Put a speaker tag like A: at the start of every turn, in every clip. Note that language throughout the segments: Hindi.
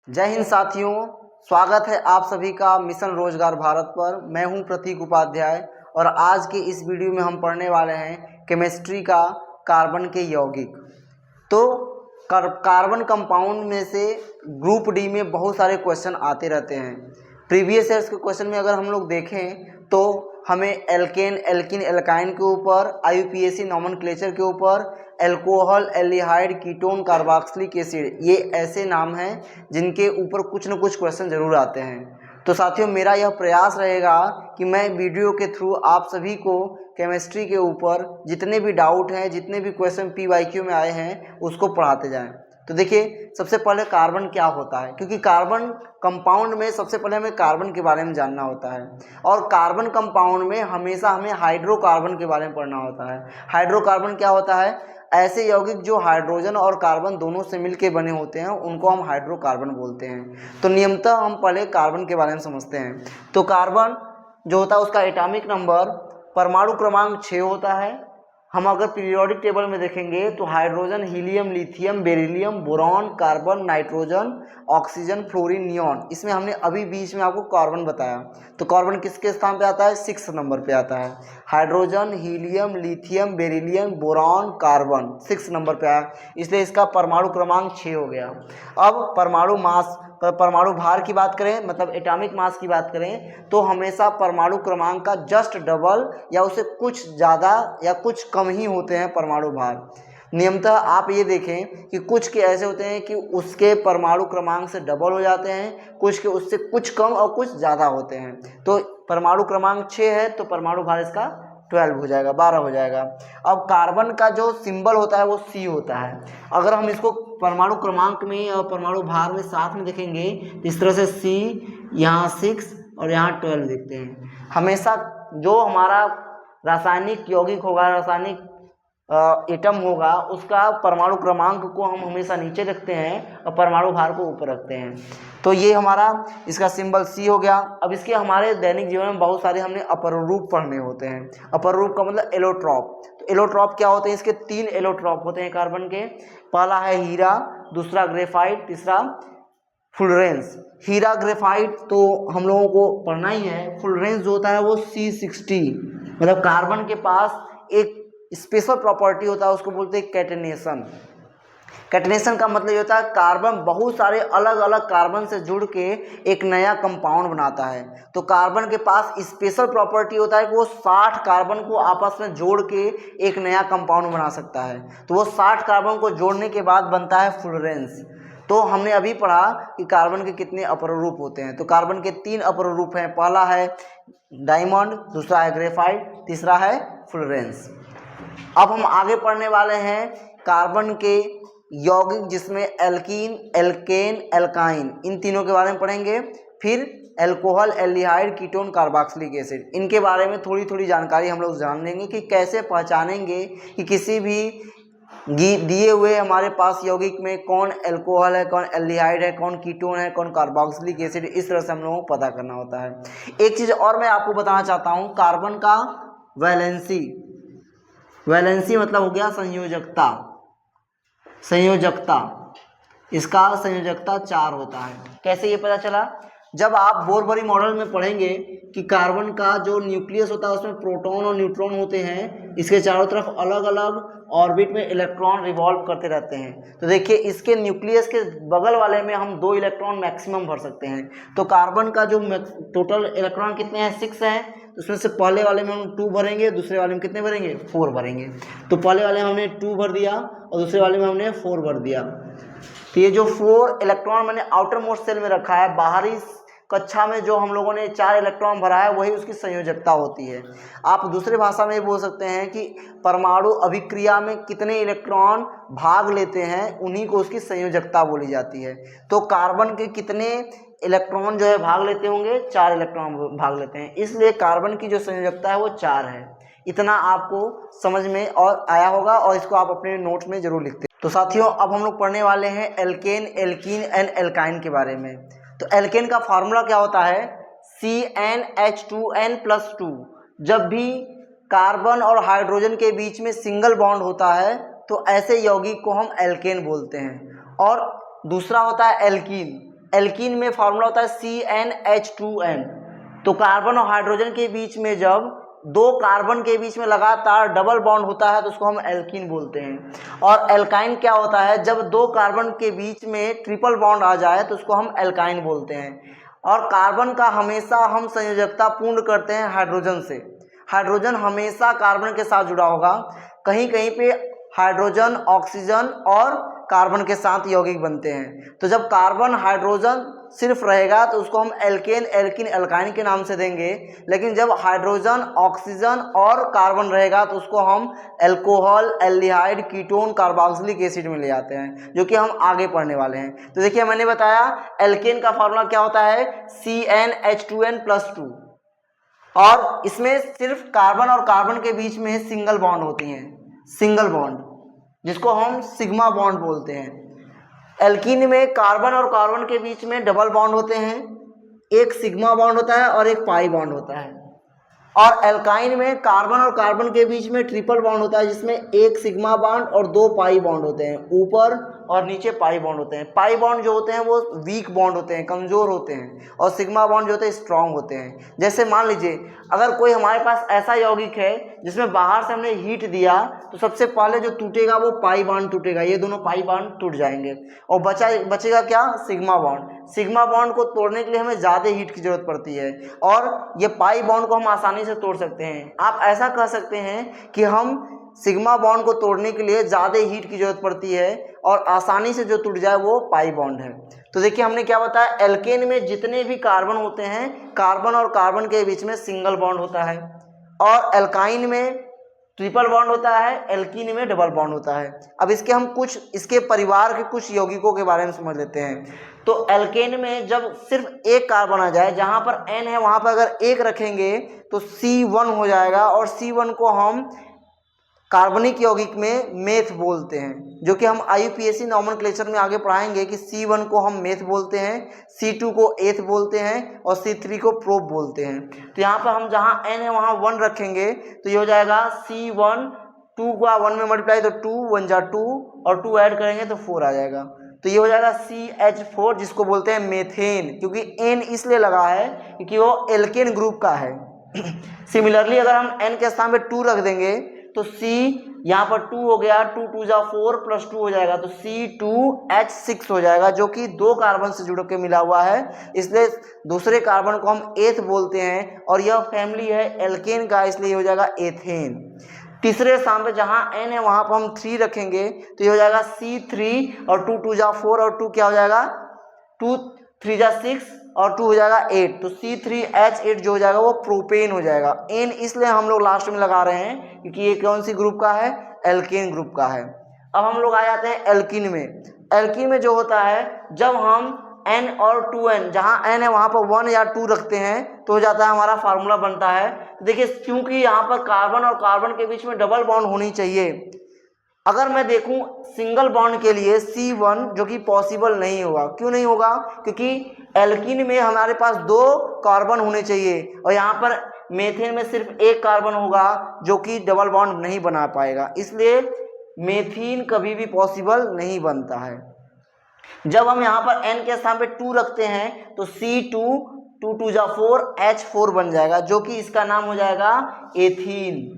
A: जय हिंद साथियों, स्वागत है आप सभी का मिशन रोजगार भारत पर। मैं हूं प्रतीक उपाध्याय और आज के इस वीडियो में हम पढ़ने वाले हैं केमिस्ट्री का कार्बन के यौगिक। तो कार्बन कंपाउंड में से ग्रुप डी में बहुत सारे क्वेश्चन आते रहते हैं। प्रीवियस ईयर्स के क्वेश्चन में अगर हम लोग देखें तो हमें एल्केन, एल्किन, एल्काइन के ऊपर, IUPAC नॉमेनक्लेचर के ऊपर, alcohol, aldehyde, ketone, carboxylic acid, ये ऐसे नाम हैं जिनके ऊपर कुछ न कुछ क्वेश्चन जरूर आते हैं। तो साथियों, मेरा यह प्रयास रहेगा कि मैं वीडियो के थ्रू आप सभी को केमिस्ट्री के ऊपर जितने भी डाउट हैं, जितने भी क्वेश्चन PYQ में आए हैं, उसको पढ़ाते जाएं। तो देखिए, सबसे पहले कार्बन क्या होता है, क्योंकि कार्बन कंपाउंड में सबसे पहले हमें कार्बन के बारे में जानना होता है और कार्बन कंपाउंड में हमेशा हमें हाइड्रोकार्बन के बारे में पढ़ना होता है। हाइड्रोकार्बन क्या होता है? ऐसे यौगिक जो हाइड्रोजन और कार्बन दोनों से मिलकर बने होते हैं, उनको हम हाइड्रोकार्बन बोलते हैं। तो नियमतः हम पहले कार्बन के बारे में समझते हैं। तो कार्बन जो होता है उसका एटॉमिक नंबर, परमाणु क्रमांक 6 होता है। हम अगर पीरियोडिक टेबल में देखेंगे तो hydrogen, helium, lithium, beryllium, boron, carbon, nitrogen, oxygen, fluorine, neon, इसमें हमने अभी बीच में आपको कार्बन बताया। तो कार्बन किसके स्थान पे आता है? 6 नंबर पे आता है। Hydrogen, helium, lithium, beryllium, boron, carbon 6 number पे आया, इसलिए इसका परमाणु क्रमांक 6 हो गया। अब परमाणु मास, परमाणु भार की बात करें, मतलब एटॉमिक मास की बात करें, तो हमेशा परमाणु क्रमांक का जस्ट डबल या उससे कुछ ज़्यादा या कुछ कम ही होते हैं परमाणु भार। नियमतः आप ये देखें कि कुछ के ऐसे होते हैं कि उसके परमाणु क्रमांक से डबल हो जाते हैं, कुछ के उससे कुछ कम और कुछ ज़्यादा होते हैं। तो परमाणु क्रमांक 6 है तो परमाणु भार इसका 12 हो जाएगा, 12 हो जाएगा। अब कार्बन का जो सिंबल होता है वो C होता है। अगर हम इसको परमाणु क्रमांक में और परमाणु भार में साथ में देखेंगे तो इस तरह से C, यहाँ 6 और यहाँ 12 देखते हैं। हमेशा जो हमारा रासायनिक यौगिक होगा, रासायनिक एटम होगा, उसका परमाणु क्रमांक को हम हमेशा नीचे रखते हैं और परमाणु भार को ऊपर रखते हैं। तो ये हमारा इसका सिंबल C हो गया। अब इसके हमारे दैनिक जीवन में बहुत सारे हमने अपर रूप पढ़ने होते हैं। अपर रूप का मतलब एलोट्रॉप। तो एलोट्रॉप क्या होते हैं? इसके 3 एलोट्रॉप होते हैं कार्बन के। पहला है हीरा, दूसरा ग्रेफाइट, तीसरा फुलरेंस। हीरा, ग्रेफाइट तो हम लोगों को पढ़ना ही है। फुलरेंस जो होता है वो C60, मतलब कार्बन के पास एक स्पेशल प्रॉपर्टी होता है, उसको बोलते हैं कैटेनेशन। कैटेनेशन का मतलब ये होता है कार्बन बहुत सारे अलग अलग कार्बन से जुड़ के एक नया कंपाउंड बनाता है। तो कार्बन के पास स्पेशल प्रॉपर्टी होता है कि वो 60 कार्बन को आपस में जोड़ के एक नया कंपाउंड बना सकता है। तो वो 60 कार्बन को जोड़ने के बाद बनता है फुलरेंस। तो हमने अभी पढ़ा कि कार्बन के कितने अपर रूप होते हैं। तो कार्बन के 3 अपर रूप हैं। पहला है डायमंड, दूसरा है ग्रेफाइट, तीसरा है फुलरेंस। अब हम आगे पढ़ने वाले हैं कार्बन के यौगिक, जिसमें एल्कीन, एल्केन, एल्काइन, इन तीनों के बारे में पढ़ेंगे। फिर alcohol, aldehyde, ketone, carboxylic acid, इनके बारे में थोड़ी थोड़ी जानकारी हम लोग जान लेंगे कि कैसे पहचानेंगे कि किसी भी दिए हुए हमारे पास यौगिक में कौन एल्कोहल है, कौन एल्डिहाइड है, कौन कीटोन है, कौन कार्बोक्सिलिक एसिड। इस तरह से हम लोगों को पता करना होता है। एक चीज़ और मैं आपको बताना चाहता हूँ, कार्बन का वैलेंसी। वैलेंसी मतलब हो गया संयोजकता। संयोजकता, इसका संयोजकता 4 होता है। कैसे ये पता चला? जब आप बोर-बोरी मॉडल में पढ़ेंगे कि कार्बन का जो न्यूक्लियस होता है उसमें प्रोटॉन और न्यूट्रॉन होते हैं, इसके चारों तरफ अलग अलग ऑर्बिट में इलेक्ट्रॉन रिवॉल्व करते रहते हैं। तो देखिए, इसके न्यूक्लियस के बगल वाले में हम 2 इलेक्ट्रॉन मैक्सिमम भर सकते हैं। तो कार्बन का जो टोटल इलेक्ट्रॉन कितने हैं? 6 हैं। उसमें से पहले वाले में हम 2 भरेंगे, दूसरे वाले में कितने भरेंगे? 4 भरेंगे। तो पहले वाले में हमने 2 भर दिया और दूसरे वाले में हमने 4 भर दिया। तो ये जो 4 इलेक्ट्रॉन मैंने आउटर मोस्ट सेल में रखा है, बाहरी कक्षा में जो हम लोगों ने 4 इलेक्ट्रॉन भरा है, वही उसकी संयोजकता होती है। आप दूसरे भाषा में बोल सकते हैं कि परमाणु अभिक्रिया में कितने इलेक्ट्रॉन भाग लेते हैं, उन्हीं को उसकी संयोजकता बोली जाती है। तो कार्बन के कितने इलेक्ट्रॉन जो है भाग लेते होंगे? 4 इलेक्ट्रॉन भाग लेते हैं, इसलिए कार्बन की जो संयोजकता है वो 4 है। इतना आपको समझ में और आया होगा और इसको आप अपने नोट्स में जरूर लिखते हैं। तो साथियों, अब हम लोग पढ़ने वाले हैं एल्केन, एल्कीन एंड एल्काइन के बारे में। तो एल्केन का फार्मूला क्या होता है? CnH2n+2। जब भी कार्बन और हाइड्रोजन के बीच में सिंगल बॉन्ड होता है तो ऐसे यौगिक को हम एल्केन बोलते हैं। और दूसरा होता है एल्कीन। एल्कीन में फार्मूला होता है CnH2n। तो कार्बन और हाइड्रोजन के बीच में जब दो कार्बन के बीच में लगातार डबल बॉन्ड होता है तो उसको हम एल्कीन बोलते हैं। और एल्काइन क्या होता है, जब दो कार्बन के बीच में ट्रिपल बॉन्ड आ जाए तो उसको हम एल्काइन बोलते हैं। और कार्बन का हमेशा हम संयोजकता पूर्ण करते हैं हाइड्रोजन से। हाइड्रोजन हमेशा कार्बन के साथ जुड़ा होगा, कहीं कहीं पे हाइड्रोजन ऑक्सीजन और कार्बन के साथ यौगिक बनते हैं। तो जब कार्बन हाइड्रोजन सिर्फ रहेगा तो उसको हम एल्केन एल्किन एल्काइन के नाम से देंगे, लेकिन जब हाइड्रोजन ऑक्सीजन और कार्बन रहेगा तो उसको हम alcohol, aldehyde, ketone, carboxylic acid में ले आते हैं, जो कि हम आगे पढ़ने वाले हैं। तो देखिए मैंने बताया एल्केन का फार्मूला क्या होता है CnH2n+2, और इसमें सिर्फ कार्बन और कार्बन के बीच में सिंगल बॉन्ड होती हैं, सिंगल बॉन्ड, जिसको हम सिग्मा बॉन्ड बोलते हैं। एल्कीन में कार्बन और कार्बन के बीच में डबल बॉन्ड होते हैं, एक सिग्मा बॉन्ड होता है और एक पाई बॉन्ड होता है। और एल्काइन में कार्बन और कार्बन के बीच में ट्रिपल बॉन्ड होता है, जिसमें एक सिग्मा बॉन्ड और दो पाई बॉन्ड होते हैं, ऊपर और नीचे पाई बॉन्ड होते हैं। पाई बॉन्ड जो होते हैं वो वीक बॉन्ड होते हैं, कमज़ोर होते हैं, और सिग्मा बॉन्ड जो होते हैं स्ट्रांग होते हैं। जैसे मान लीजिए अगर कोई हमारे पास ऐसा यौगिक है जिसमें बाहर से हमने हीट दिया तो सबसे पहले जो टूटेगा वो पाई बॉन्ड टूटेगा, ये दोनों पाई बॉन्ड टूट जाएंगे और बचेगा क्या, सिग्मा बॉन्ड। सिग्मा बॉन्ड को तोड़ने के लिए हमें ज़्यादा हीट की जरूरत पड़ती है, और ये पाई बॉन्ड को हम आसानी से तोड़ सकते हैं। आप ऐसा कह सकते हैं कि हम सिग्मा बॉन्ड को तोड़ने के लिए ज़्यादा हीट की जरूरत पड़ती है और आसानी से जो टूट जाए वो पाई बॉन्ड है। तो देखिए हमने क्या बताया, एल्केन में जितने भी कार्बन होते हैं, कार्बन और कार्बन के बीच में सिंगल बॉन्ड होता है, और एल्काइन में ट्रिपल बॉन्ड होता है, एल्कीन में डबल बॉन्ड होता है। अब इसके हम कुछ इसके परिवार के कुछ यौगिकों के बारे में समझ लेते हैं। तो एल्केन में जब सिर्फ एक कार्बन आ जाए, जहाँ पर N है वहाँ पर अगर एक रखेंगे तो C1 हो जाएगा, और C1 को हम कार्बनिक यौगिक में मेथ बोलते हैं, जो कि हम IUPAC नॉमेनक्लेचर में आगे पढ़ाएंगे कि C1 को हम मेथ बोलते हैं, C2 को एथ बोलते हैं, और C3 को प्रोप बोलते हैं। तो यहाँ पर हम जहाँ N है वहाँ 1 रखेंगे तो ये हो जाएगा C1, 2 का 1 में मल्टीप्लाई तो 2 1 जा 2, और 2 ऐड करेंगे तो 4 आ जाएगा। तो ये हो जाएगा CH4, जिसको बोलते हैं मेथेन, क्योंकि N इसलिए लगा है क्योंकि वो एल्केन ग्रुप का है। सिमिलरली अगर हम N के स्थान पे 2 रख देंगे तो C यहाँ पर 2 हो गया, 2 2 जा 4 प्लस 2 हो जाएगा, तो C2H6 हो जाएगा, जो कि दो कार्बन से जुड़ के मिला हुआ है, इसलिए दूसरे कार्बन को हम एथ बोलते हैं, और यह फैमिली है एल्केन का, इसलिए हो जाएगा एथेन। तीसरे स्थान पे जहाँ N है वहाँ पर हम 3 रखेंगे तो ये हो जाएगा C3, और 2 2 जा 4 और 2 क्या हो जाएगा, 2 3 जा 6 और 2 हो जाएगा 8, तो C3H8 जो हो जाएगा वो प्रोपेन हो जाएगा। N इसलिए हम लोग लास्ट में लगा रहे हैं क्योंकि ये कौन सी ग्रुप का है, एल्केन ग्रुप का है। अब हम लोग आ जाते हैं एल्कीन में। एल्कीन में जो होता है, जब हम N और 2N, जहाँ N है वहाँ पर 1 या 2 रखते हैं तो हो जाता है, हमारा फार्मूला बनता है। तो देखिए क्योंकि यहाँ पर कार्बन और कार्बन के बीच में डबल बॉन्ड होनी चाहिए, अगर मैं देखूं सिंगल बॉन्ड के लिए C1 जो कि पॉसिबल नहीं होगा। क्यों नहीं होगा, क्योंकि एल्कीन में हमारे पास 2 कार्बन होने चाहिए, और यहाँ पर मेथेन में सिर्फ एक कार्बन होगा जो कि डबल बॉन्ड नहीं बना पाएगा, इसलिए मेथीन कभी भी पॉसिबल नहीं बनता है। जब हम यहाँ पर N के स्थान पे 2 रखते हैं तो C2 2 2 जा 4 H4 बन जाएगा, जो कि इसका नाम हो जाएगा एथीन।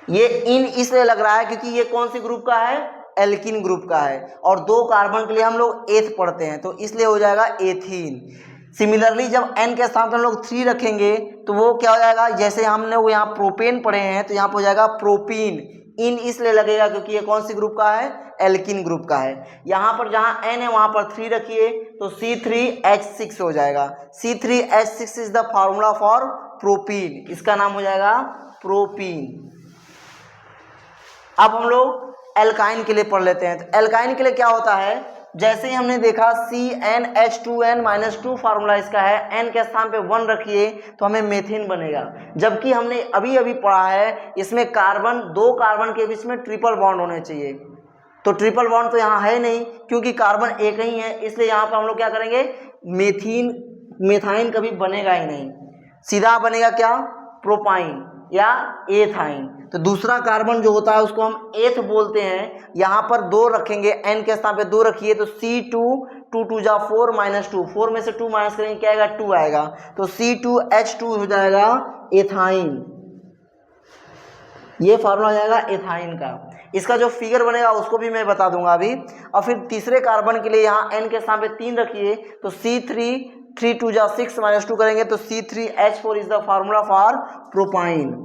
A: ये इन इसलिए लग रहा है क्योंकि ये कौन सी ग्रुप का है, एल्कीन ग्रुप का है, और 2 कार्बन के लिए हम लोग एथ पढ़ते हैं, तो इसलिए हो जाएगा एथीन। सिमिलरली जब N के स्थान पर हम लोग 3 रखेंगे तो वो क्या हो जाएगा, जैसे हमने वो यहाँ प्रोपेन पढ़े हैं तो यहाँ पर हो जाएगा प्रोपीन। इन इसलिए लगेगा क्योंकि ये कौन सी ग्रुप का है, एल्कीन ग्रुप का है। यहाँ पर जहाँ N है वहाँ पर 3 रखिए तो C3H6 हो जाएगा। C3H6 is the formula for propene, इसका नाम हो जाएगा प्रोपीन। अब हम लोग एल्काइन के लिए पढ़ लेते हैं। तो एल्काइन के लिए क्या होता है, जैसे ही हमने देखा CnH2n-2 फार्मूला इसका है, N के स्थान पे 1 रखिए तो हमें मेथेन बनेगा। जबकि हमने अभी अभी पढ़ा है इसमें कार्बन 2 कार्बन के बीच में ट्रिपल बॉन्ड होने चाहिए, तो ट्रिपल बॉन्ड तो यहाँ है नहीं क्योंकि कार्बन एक ही है, इसलिए यहाँ पर हम लोग क्या करेंगे, मेथाइन कभी बनेगा ही नहीं, सीधा बनेगा क्या, प्रोपाइन। या एथाइन। तो दूसरा कार्बन जो होता है उसको हम एथ बोलते हैं। यहाँ पर 2 रखेंगे, n के स्थान पे 2 रखिए तो C2 2 2 जा 4 -2, 4 में से 2 माइनस करेंगे क्या आएगा 2 आएगा, तो C2H2 हो जाएगा एथाइन। ये फार्मूला हो जाएगा एथाइन का। इसका जो फिगर बनेगा उसको भी मैं बता दूंगा अभी। और फिर तीसरे कार्बन के लिए यहाँ n के स्थान पे 3 रखिए तो C3 3 2 जा 6 -2 करेंगे तो C3H4 is the formula for propyne.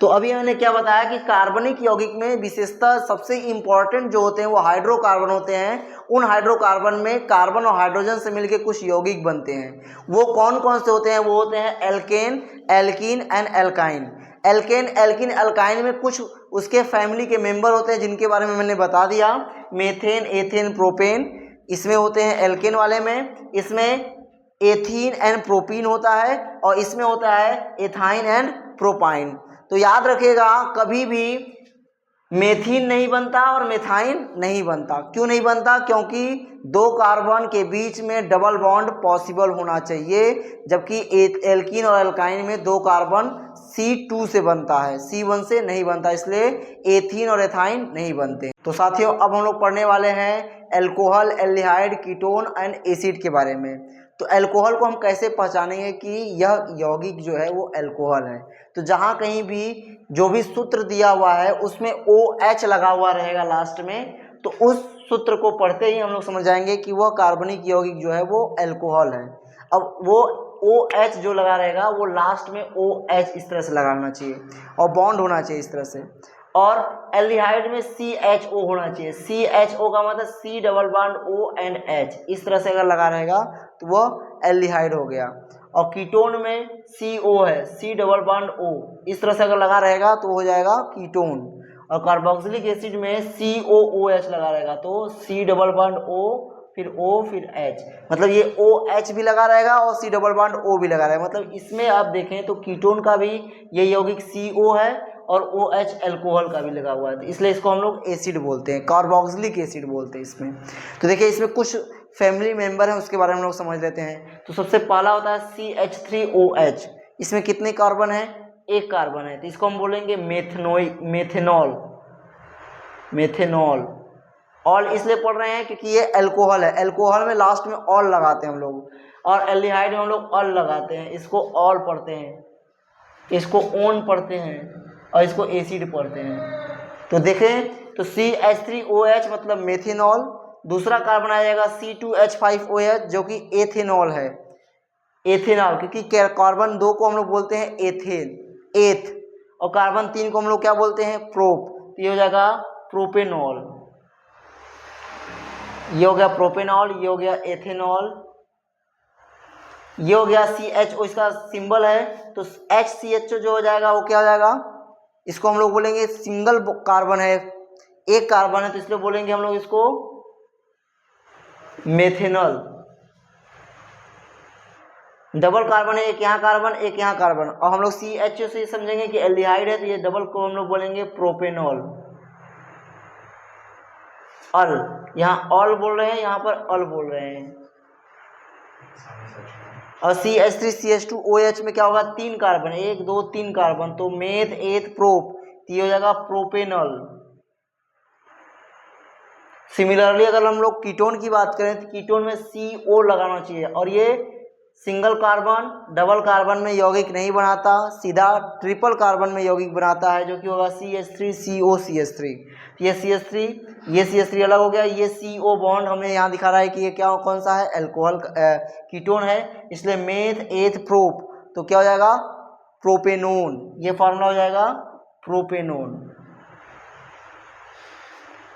A: तो अभी मैंने क्या बताया कि कार्बनिक यौगिक में विशेषता सबसे इंपॉर्टेंट जो होते हैं वो हाइड्रोकार्बन होते हैं। उन हाइड्रोकार्बन में कार्बन और हाइड्रोजन से मिलकर कुछ यौगिक बनते हैं। वो कौन कौन से होते हैं? वो होते हैं alkane, alkene and alkyne. Alkane, alkene, alkyne में कुछ उसके फैमिली के मेंबर होते हैं जिनके बारे में मैंने बता दिया, मेथेन, एथेन, प्रोपेन इसमें होते हैं एल्केन वाले में। इसमें एथीन एंड प्रोपीन होता है और इसमें होता है एथाइन एंड प्रोपाइन। तो याद रखिएगा कभी भी मेथीन नहीं बनता और मेथाइन नहीं बनता। क्यों नहीं बनता? क्योंकि 2 कार्बन के बीच में डबल बॉन्ड पॉसिबल होना चाहिए, जबकि एल्कीन और एल्काइन में 2 कार्बन C2 से बनता है, C1 से नहीं बनता, इसलिए एथीन और एथाइन नहीं बनते। तो साथियों अब हम लोग पढ़ने वाले हैं alcohol, aldehyde, ketone and acid के बारे में। तो अल्कोहल को हम कैसे पहचानेंगे कि यह यौगिक जो है वो अल्कोहल है? तो जहाँ कहीं भी जो भी सूत्र दिया हुआ है उसमें OH लगा हुआ रहेगा लास्ट में, तो उस सूत्र को पढ़ते ही हम लोग समझ जाएंगे कि वह कार्बनिक यौगिक जो है वो अल्कोहल है। अब वो OH जो लगा रहेगा वो लास्ट में OH इस तरह से लगाना चाहिए और बॉन्ड होना चाहिए इस तरह से। और एल्डिहाइड में CHO होना चाहिए। CHO का मतलब C double bond O and H, इस तरह से अगर लगा रहेगा तो वह एल्डिहाइड हो गया। और कीटोन में CO है, C डबल बॉन्ड O, इस तरह से अगर लगा रहेगा तो हो जाएगा कीटोन। और कार्बोक्सिलिक एसिड में COOH लगा रहेगा तो C डबल बॉन्ड O फिर O फिर H, मतलब ये OH भी लगा रहेगा और C डबल बॉन्ड O भी लगा रहेगा। मतलब इसमें आप देखें तो कीटोन का भी ये यौगिक CO है और OH अल्कोहल का भी लगा हुआ है, इसलिए इसको हम लोग एसिड बोलते हैं, कार्बोक्सिलिक एसिड बोलते हैं इसमें। तो देखिए इसमें कुछ फैमिली मेंबर हैं उसके बारे में हम लोग समझ लेते हैं। तो सबसे पहला होता है CH3OH। इसमें कितने कार्बन है? 1 कार्बन है, तो इसको हम बोलेंगे मेथेनॉल। मेथेनॉल ऑल इसलिए पढ़ रहे हैं क्योंकि ये अल्कोहल है। अल्कोहल में लास्ट में ऑल लगाते हैं हम लोग, और एल्डिहाइड में हम लोग ऑल लगाते हैं। इसको ऑल पढ़ते हैं, इसको ओन पढ़ते हैं और इसको एसिड पढ़ते हैं। तो देखें तो CH3OH मतलब मेथेनॉल। दूसरा कार्बन आ जाएगा C2H5OH जो कि एथेनॉल है, एथेनॉल, क्योंकि कार्बन 2 को हम लोग बोलते हैं एथेन, एथ, और कार्बन 3 को हम लोग क्या बोलते हैं? प्रोप। तो ये हो जाएगा प्रोपेनॉल। ये हो गया प्रोपेनॉल, ये हो गया एथेनॉल, ये हो गया CHO, इसका सिंबल है। तो HCHO जो हो जाएगा वो क्या हो जाएगा? इसको हम लोग बोलेंगे सिंगल कार्बन है, 1 कार्बन है, तो इसलिए बोलेंगे हम लोग इसको मेथेनॉल। डबल कार्बन है, एक यहाँ कार्बन एक यहाँ कार्बन, और हम लोग CHO से समझेंगे कि एल्डिहाइड है, तो ये डबल को हम लोग बोलेंगे प्रोपेनॉल। अल, यहाँ ऑल बोल रहे हैं, यहाँ पर अल बोल रहे हैं। और CH3CH2OH में क्या होगा? 3 कार्बन, 1 2 3 कार्बन, तो मेथ एथ प्रोप, तो ये हो जाएगा प्रोपेनॉल। सिमिलरली अगर हम लोग कीटोन की बात करें तो कीटोन में CO लगाना चाहिए, और ये सिंगल कार्बन डबल कार्बन में यौगिक नहीं बनाता, सीधा ट्रिपल कार्बन में यौगिक बनाता है, जो कि होगा CH3COCH3। ये CH3, ये CH3 अलग हो गया, ये CO बॉन्ड हमें यहाँ दिखा रहा है कि ये क्या कौन सा है? अल्कोहल कीटोन है, इसलिए मेथ एथ प्रोप, तो क्या हो जाएगा? प्रोपेनोन। ये फार्मूला हो जाएगा प्रोपेनोन।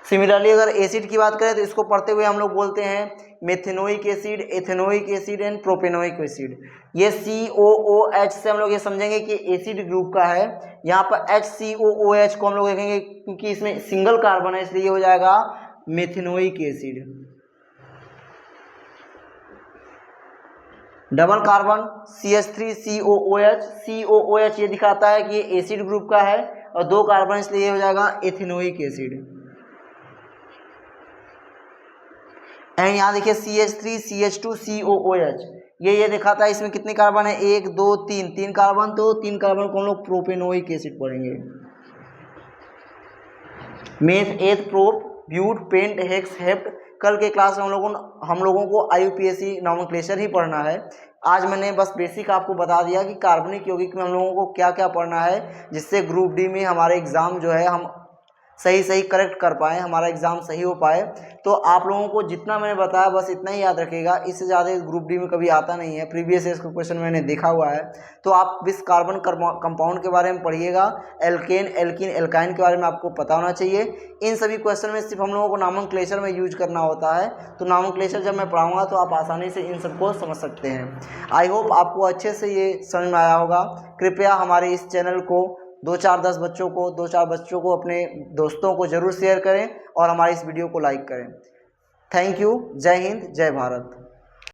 A: सिमिलरली अगर एसिड की बात करें तो इसको पढ़ते हुए हम लोग बोलते हैं methanoic acid, ethanoic acid and propanoic acid. ये COOH से हम लोग ये समझेंगे कि एसिड ग्रुप का है। यहाँ पर HCOOH को हम लोग देखेंगे क्योंकि इसमें सिंगल कार्बन है, इसलिए हो जाएगा methanoic acid. Double carbon CH3COOH, COOH ये दिखाता है कि ये एसिड ग्रुप का है, और 2 कार्बन इसलिए ये हो जाएगा एथेनोइक एसिड। एंड यहाँ देखिए CH3CH2COOH, ये दिखाता है इसमें कितने कार्बन है, 1 2 3, 3 कार्बन, तो 3 कार्बन को हम लोग प्रोपेनोइक एसिड पढ़ेंगे। Meth, eth, prop, but, pent, hex, hept. कल के क्लास में हम लोगों को IUPAC नॉमेनक्लेचर ही पढ़ना है। आज मैंने बस बेसिक आपको बता दिया कि कार्बनिक यौगिक में हम लोगों को क्या क्या पढ़ना है, जिससे ग्रुप डी में हमारे एग्ज़ाम जो है हम सही करेक्ट कर पाएँ, हमारा एग्ज़ाम सही हो पाए। तो आप लोगों को जितना मैंने बताया बस इतना ही याद रखिएगा, इससे ज़्यादा ग्रुप डी में कभी आता नहीं है। प्रीवियस ईयर का क्वेश्चन मैंने देखा हुआ है। तो आप विस कार्बन कंपाउंड के बारे में पढ़िएगा, एल्केन, एल्कीन, एल्काइन के बारे में आपको पता होना चाहिए। इन सभी क्वेश्चन में सिर्फ हम लोगों को नॉमेनक्लेचर में यूज करना होता है। तो नॉमेनक्लेचर जब मैं पढ़ाऊँगा तो आप आसानी से इन सबको समझ सकते हैं। आई होप आपको अच्छे से ये समझ में आया होगा। कृपया हमारे इस चैनल को 2-4 बच्चों को अपने दोस्तों को ज़रूर शेयर करें और हमारी इस वीडियो को लाइक करें। Thank you. जय हिंद, जय भारत।